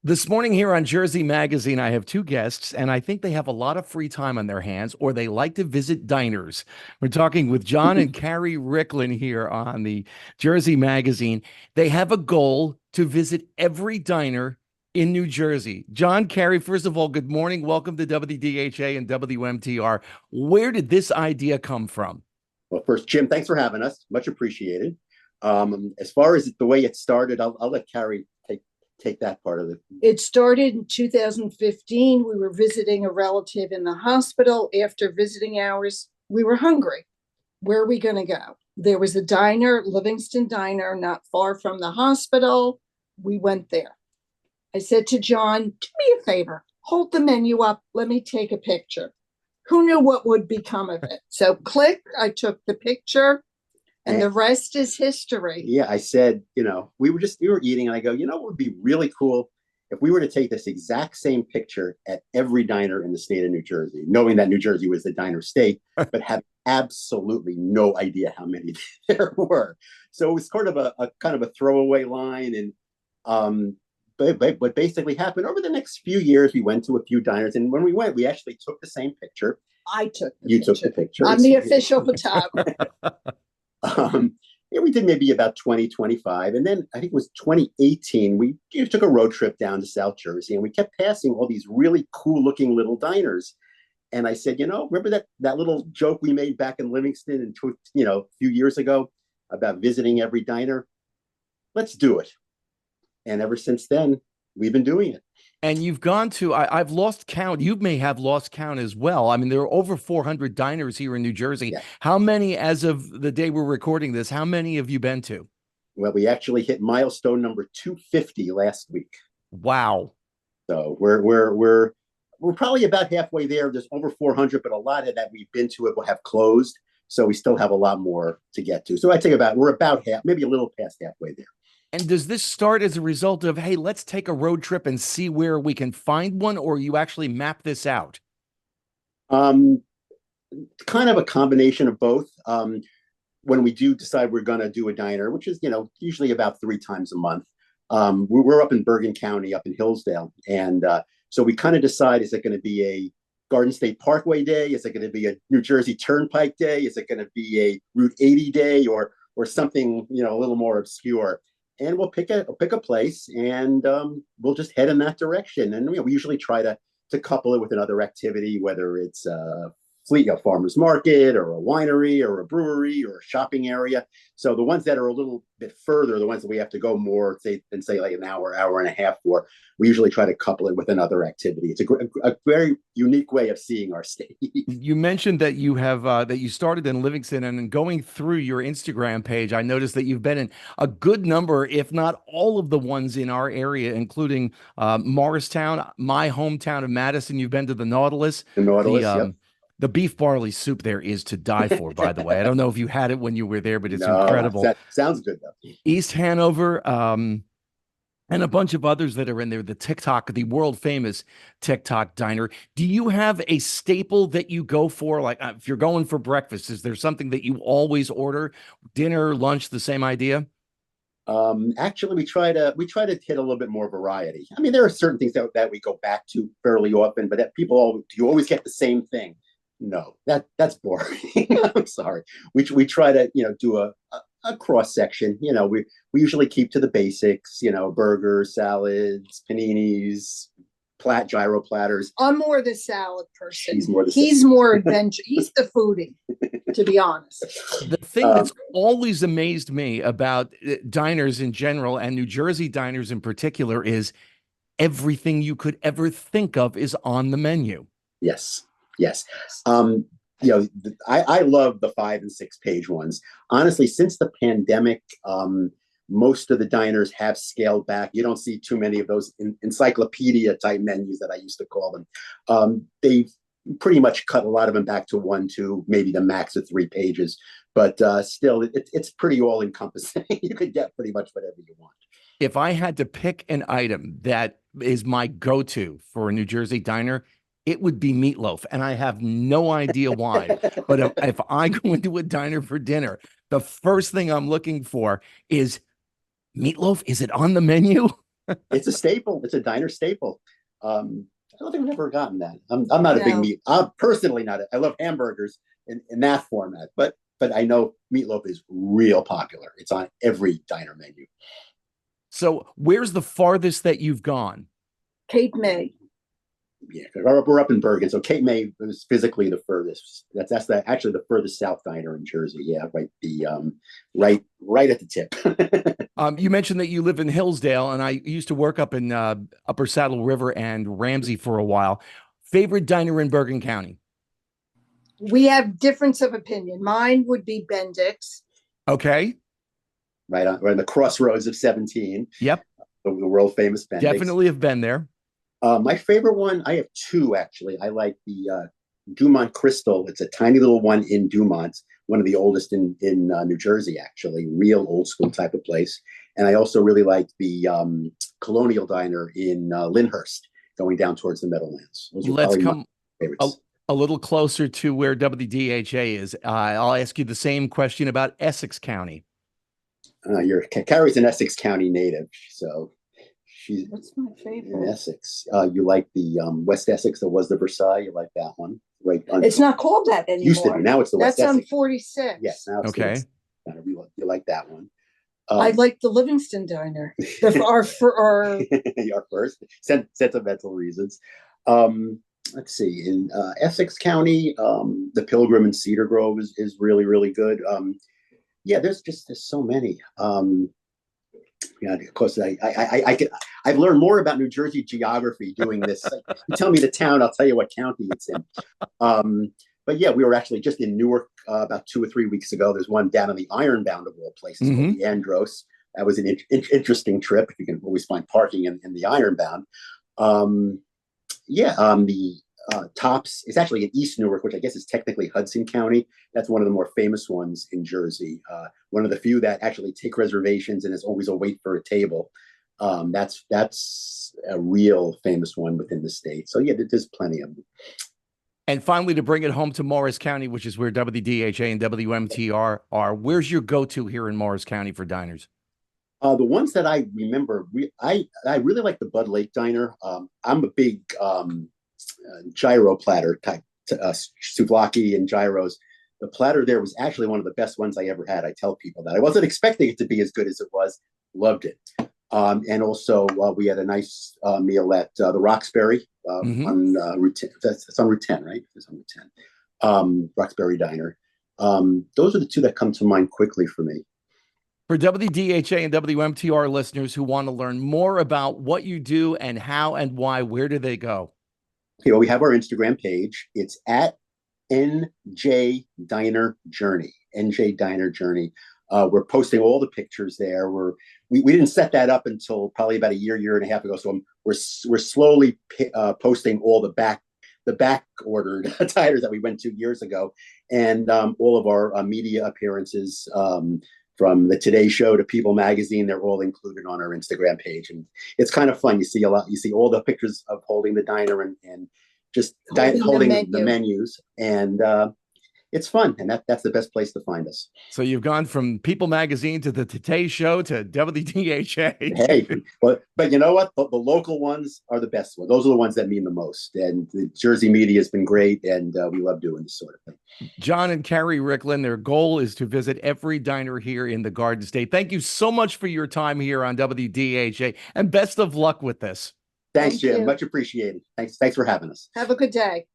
This morning here on Jersey Magazine, I have two guests, and I think they have a lot of free time on their hands, or they like to visit diners. We're talking with John and Karri Ricklin here on the Jersey Magazine. They have a goal to visit every diner in New Jersey. John, Karri, first of all, good morning. Welcome to WDHA and WMTR. Where did this idea come from? Well, first, Jim, thanks for having us. Much appreciated. As far as the way it started, I'll let Karri take that part of it. It started in 2015. We were visiting a relative in the hospital. After visiting hours, we were hungry. Where are we going to go? There was a diner, Livingston Diner, not far from the hospital. We went there. I said to John, do me a favor, hold the menu up. Let me take a picture. Who knew what would become of it? So click, I took the picture. And the rest is history. Yeah, I said, we were eating, and I go, what would be really cool if we were to take this exact same picture at every diner in the state of New Jersey, knowing that New Jersey was the diner state, but have absolutely no idea how many there were. So it was sort of a kind of a throwaway line. And but basically happened over the next few years. We went to a few diners, and when we went, we actually took the same picture. I took the picture. Took the picture. I'm the official photographer. We did maybe about 2025. And then I think it was 2018, we took a road trip down to South Jersey, and we kept passing all these really cool looking little diners. And I said, remember that little joke we made back in Livingston a few years ago about visiting every diner? Let's do it. And ever since then, we've been doing it. And you've gone to, I've lost count. You may have lost count as well. I mean, there are over 400 diners here in New Jersey. Yeah. How many, as of the day we're recording this, how many have you been to? Well, we actually hit milestone number 250 last week. Wow. So we're probably about halfway there. There's over 400, but a lot of that we've been to it will have closed. So we still have a lot more to get to. So I'd say we're about half, maybe a little past halfway there. And does this start as a result of, hey, let's take a road trip and see where we can find one, or you actually map this out? Kind of a combination of both. When we do decide we're going to do a diner, which is, usually about 3 times a month, we're up in Bergen County, up in Hillsdale. And so we kind of decide, is it going to be a Garden State Parkway day? Is it going to be a New Jersey Turnpike day? Is it going to be a Route 80 day or something, a little more obscure? And we'll pick a place, and we'll just head in that direction. And we usually try to couple it with another activity, whether it's a farmer's market or a winery or a brewery or a shopping area. So the ones that are a little bit further, the ones that we have to go more, say like an hour and a half for, we usually try to couple it with another activity. It's a very unique way of seeing our state. You mentioned that you have that you started in Livingston, and going through your Instagram page, I noticed that you've been in a good number, if not all of the ones in our area, including Morristown, my hometown of Madison. You've been to the Nautilus. Yep. The beef barley soup there is to die for, by the way. I don't know if you had it when you were there, but it's No, incredible. That sounds good, though. East Hanover, and a bunch of others that are in there. The world famous TikTok diner. Do you have a staple that you go for? Like if you're going for breakfast, is there something that you always order? Dinner, lunch, the same idea? Actually, we try to hit a little bit more variety. I mean, there are certain things that we go back to fairly often, but do you always get the same thing? No, that's boring. I'm sorry. We try to do a cross section. We usually keep to the basics. Burgers, salads, paninis, gyro platters. I'm more the salad person. He's more adventure. He's the foodie, to be honest. The thing that's always amazed me about diners in general, and New Jersey diners in particular, is everything you could ever think of is on the menu. Yes. I love the 5 and 6 page ones. Honestly, since the pandemic, most of the diners have scaled back. You don't see too many of those encyclopedia type menus that I used to call them. They've pretty much cut a lot of them back to 1, 2, maybe the max of 3 pages. But still, it's pretty all encompassing. You could get pretty much whatever you want. If I had to pick an item that is my go-to for a New Jersey diner, it would be meatloaf, and I have no idea why. But if I go into a diner for dinner, the first thing I'm looking for is meatloaf. Is it on the menu? It's a staple. It's a diner staple. I don't think I've ever gotten that. I'm not a big No. meat. I'm personally not. I love hamburgers in that format, but I know meatloaf is real popular. It's on every diner menu. So where's the farthest that you've gone? Cape May. Yeah, we're up in Bergen, so Cape May is physically the furthest. That's actually the furthest south diner in Jersey. Yeah, right at the tip. You mentioned that you live in Hillsdale, and I used to work up in Upper Saddle River and Ramsey for a while. Favorite diner in Bergen County? We have difference of opinion. Mine would be Bendix. Okay. Right on the crossroads of 17. Yep. The world famous Bendix. Definitely have been there. My favorite one, I have two actually. I like the Dumont Crystal. It's a tiny little one in Dumont, one of the oldest in New Jersey, actually, real old school type of place. And I also really like the Colonial Diner in Lyndhurst, going down towards the Meadowlands. Those are Let's probably come my favorites. a little closer to where WDHA is. I'll ask you the same question about Essex County. Karri's an Essex County native, so she's What's my in favorite? Essex. You like the West Essex that was the Versailles? You like that one? Right. It's not called that anymore. Used to be. Now it's the West That's on Essex. 46. Yes, now it's the Okay. West Essex. You like that one? I like the Livingston Diner. Our Our first sentimental reasons. Let's see. In Essex County, the Pilgrim in Cedar Grove is really, really good. Yeah, there's so many. Yeah, of course, I've learned more about New Jersey geography doing this. You tell me the town, I'll tell you what county it's in. But yeah, we were actually just in Newark about 2 or 3 weeks ago. There's one down in the Ironbound of all places called the Andros. That was an interesting trip. You can always find parking in the Ironbound. The Tops is actually in East Newark, which I guess is technically Hudson County. That's one of the more famous ones in Jersey. One of the few that actually take reservations and is always a wait for a table. That's a real famous one within the state. So yeah, there's plenty of them. And finally, to bring it home to Morris County, which is where WDHA and WMTR are, where's your go-to here in Morris County for diners? The ones that I remember, I really like the Bud Lake Diner. I'm a big gyro platter type, souvlaki and gyros. The platter there was actually one of the best ones I ever had. I tell people that. I wasn't expecting it to be as good as it was. Loved it. And also, we had a nice meal at the Roxbury on Route 10. It's on Route 10, right? It's on Route 10. Roxbury Diner. Those are the two that come to mind quickly for me. For WDHA and WMTR listeners who want to learn more about what you do and how and why, where do they go? Okay, well, we have our Instagram page. It's at NJ Diner Journey. NJ Diner Journey. We're posting all the pictures there. We didn't set that up until probably about a year and a half ago. So we're slowly posting all the back ordered diners that we went to years ago, and all of our media appearances. From the Today Show to People Magazine, they're all included on our Instagram page, and it's kind of fun. You see You see all the pictures of holding the diner and just holding the menus, and it's fun. And that's the best place to find us. So you've gone from People Magazine to the Today Show to WDHA. Hey, but you know what? The local ones are the best ones. Those are the ones that mean the most. And the Jersey media has been great, and we love doing this sort of thing. John and Karri Ricklin, their goal is to visit every diner here in the Garden State. Thank you so much for your time here on WDHA, and best of luck with this. Thanks, Jim. Much appreciated. Thanks for having us. Have a good day.